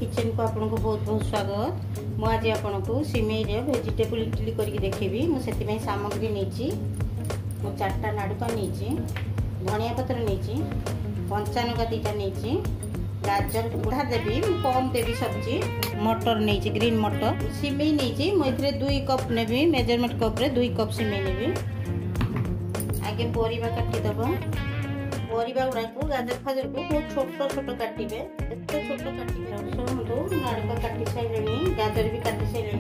Kitchen को आपको बहुत बहुत स्वागत। मुझे आपको सिमेई रे वेजिटेबल इडली करके देखेबी। मुझे सामग्री नहीं मु 4टा नाड़ुका नहीं, धनिया पत्र नहीं, कंचा लंका 2टा नहीं, गाजर बुढ़ा देवी कम देवी, सब्जी मटर नहीं, ग्रीन मटर, सिमेई नहीं मुझे 2 कप नेबी, मेजरमेंट कप रे 2 कप सिमेई नेबी। आगे परिबा काटिदब, परिबा गुड़ा को गाजर फाजर को बहुत छोट छोट काटिबे, एते छोट काटिबे। शुणु नाड़ुका काटी सारे, गाजर भी काटी सारे,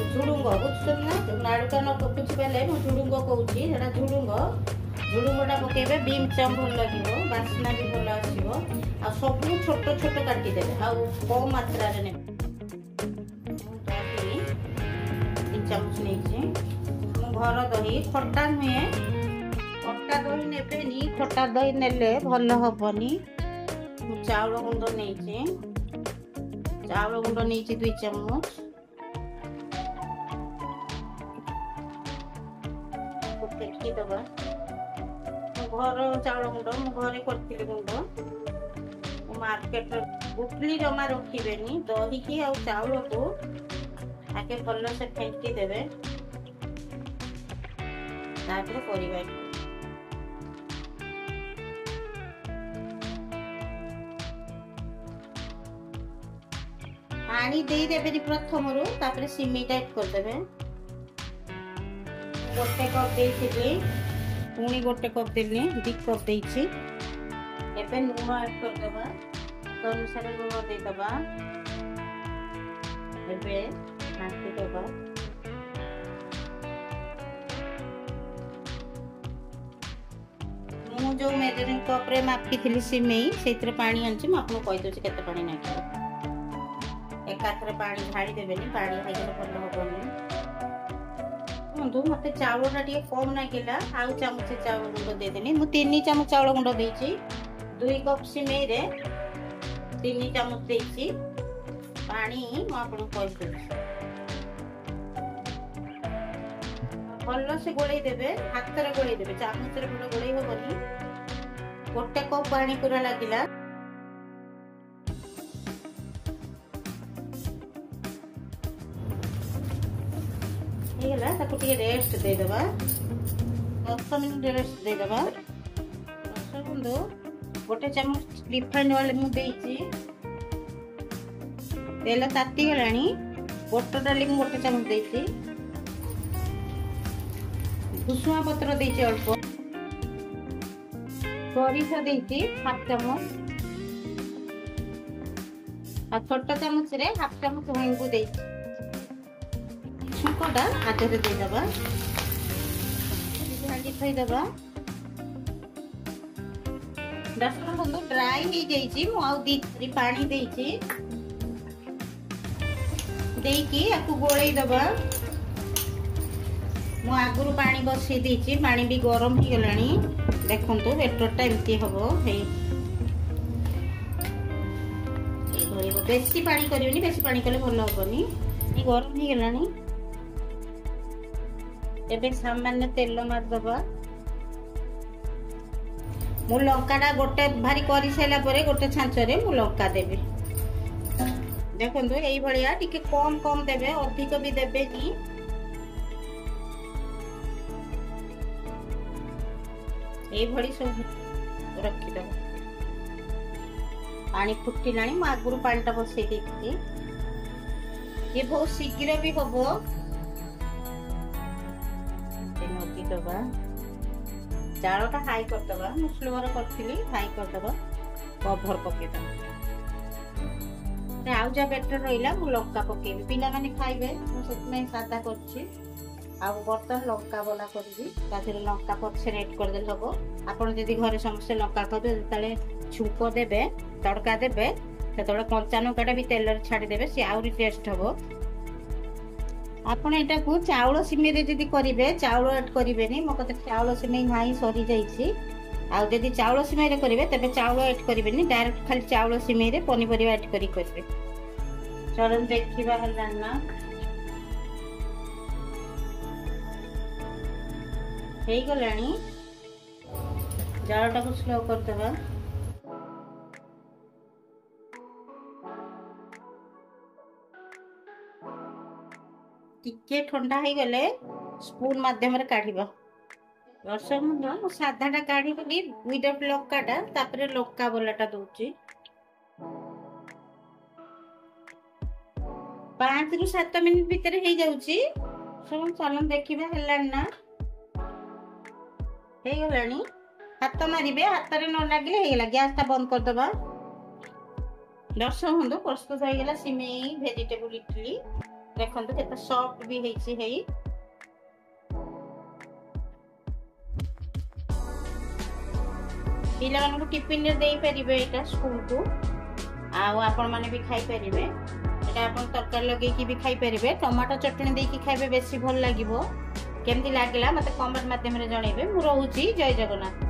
झुडुंग बुझुन ना, नाड़ुका न बुझी पारे मुझे झुडुंग कहूँ, सेटा झुडुंग, झुडुंगटा पकेबे बीम चम भल लगे, बास्ना भी भल आसो, आ सब छोट छोट काटिदेवे, आ कम मात्रा रे 3 चामच नहीं, घर दही खट्टा नुहे, खट्टा दही नेबेनी, खट्टा दही नेले भल हेनी। चाउल गुंड नहीं, चाउल गुंड नहीं 2 चामच, फेंकी दबा। घर चाउल गुंड घरे करथिले गुंड, मार्केट बुकली जमा रखिबेनी। दही की आ चाउल को आगे भल से फेंकी देबे, तापर परिबा पानी दे देबे प्रथम रो, तापर सिमेई टाइट कर देबे। गोटे कप देइछि, पुणी गोटे कप देली, 2 कप देइछि। एबे लूण ऐड कर देबा, तो अनुसार लूण दे देबा। एबे नाटी देबा, मु जो मेजरिंग कप रे मापी थिली सिमेई सेतिर पानी आनछि, म आपको कहि दोछि केते पानी नाखिबो। एकाथरे पानी ढाड़ी देबेनी, पानी हाइगले भल होबनी। बंधु मते चाउलटा टिके कम नागिला, आउ चामच चाउल गुंड दे देनी। मु 3 चामच चाउल गुंड देइछि, 2 कप सिमेई रे 3 चामच देइछि पानी। म आपन कहि दोछि भल से गोळै देबे, हाथ रे गोळै देबे, चामच रे भल गोळै होबनी। गोटे कप पानी पूरा लागिला, ताको रेस्ट दे देबा, 10 मिनट रेस्ट दे देबा। बंधु गोटे चामच रिफाइंड ऑयल मु देइछि, तेल ताती गलानी, गोटा डाली मु गोटे चामच देइछि, भुसुआ पत्र देइछि अल्प, सोरिष देइछि 1/2 चामच, आ छोटा चामच रे 1/2 चामच हेंगु देइछि। छुंकटा आगे दे देबा, भाजी थई देबा। दर्शक बंधु ड्राई हो जाइछि, मु आ 2 पानी देइछि, देइकी आकु गोळै देबा। मु आगुरु पानी बसै देइछि, पानी भी गरम ही गलानी। देखंतु बेटरटा एमती हबो, हे बेसी पानी करिवनी, बेसी पानी कले भल होबनी। ई गरम ही गलानी। एबे सामान्य तेल मार दबा। मु लंकाटा गोटे भारी करि साइला परे गोटे छांचरे मु लंका देबे। देखंतु एई भलिया टिके कम कम देबे, अधिक भी देबे नी। एई भली सब रखि दबा। पानी फुटिलानी, मु आगुरु पानीटा बसै देइछि। ये बहुत शीघ्र भी हबो। दबा चाउलटा हाई कर दबा, मु स्लोर करथिली, हाई कर दबा, कवर पके दबा। आउ जा बेटर रहिला मु लंका पकेबी, पिला माने खाइबे, मु सेतमे सादा करछि। आ बर्तन लंका बोला करबी, ताथिरे लंका पछे रेड कर देल हबो। आपण जदी घरे समस्त लंका खाबे, ताले छुंको देबे, तड़का देबे, सेतोले कंचा लंकाटा भी तेल रे छाडी देबे, से आउरी टेस्ट हबो। आपण एटा को चाउल सिमेई रे जदी करिवे, चाउल ऐड करिवेनी। मो कते चाउल सिमेई नाही सरी जाईछि। आ जदी चाउल सिमेई रे करिवे, तबे चाउल ऐड करिवेनी, डायरेक्ट खाली चाउल सिमेई रे पनी परिवा ऐड करि करिवे। चलन देखिबा हला ना, हेई गलानी। जाळटा को स्लो कर देबा। टिके ठंडा हो गले स्पून माध्यम काढ़ दर्शक बंधु साधाटा काढ़ी विदाउट लंकाटा तापर लंका बलाटा दौची 5 ରୁ 7 मिनिट भितर हो जाउची सब चलन देखिबा हेलान ना हे गलानी हाथ मारिबे हाथ रे न लागिले हे गला गैस ता बंद कर दबा दर्शक बंधु प्रस्तुत हो गला सिमेई वेजिटेबल इडली देखंतु केते सॉफ्ट भी हेछि हेई पिला मानको टिफिन रे देई परिबे एटा स्कूल को आ आपण माने भी खाई परिबे एटा आपण तरकारी लगे की भी खाई परिबे टमाटो चटनी दे की खाइबे बेसी भल लागिवो केमती लागला मते कमेंट माध्यम रे जणैबे मु रहूची जय जगन्नाथ।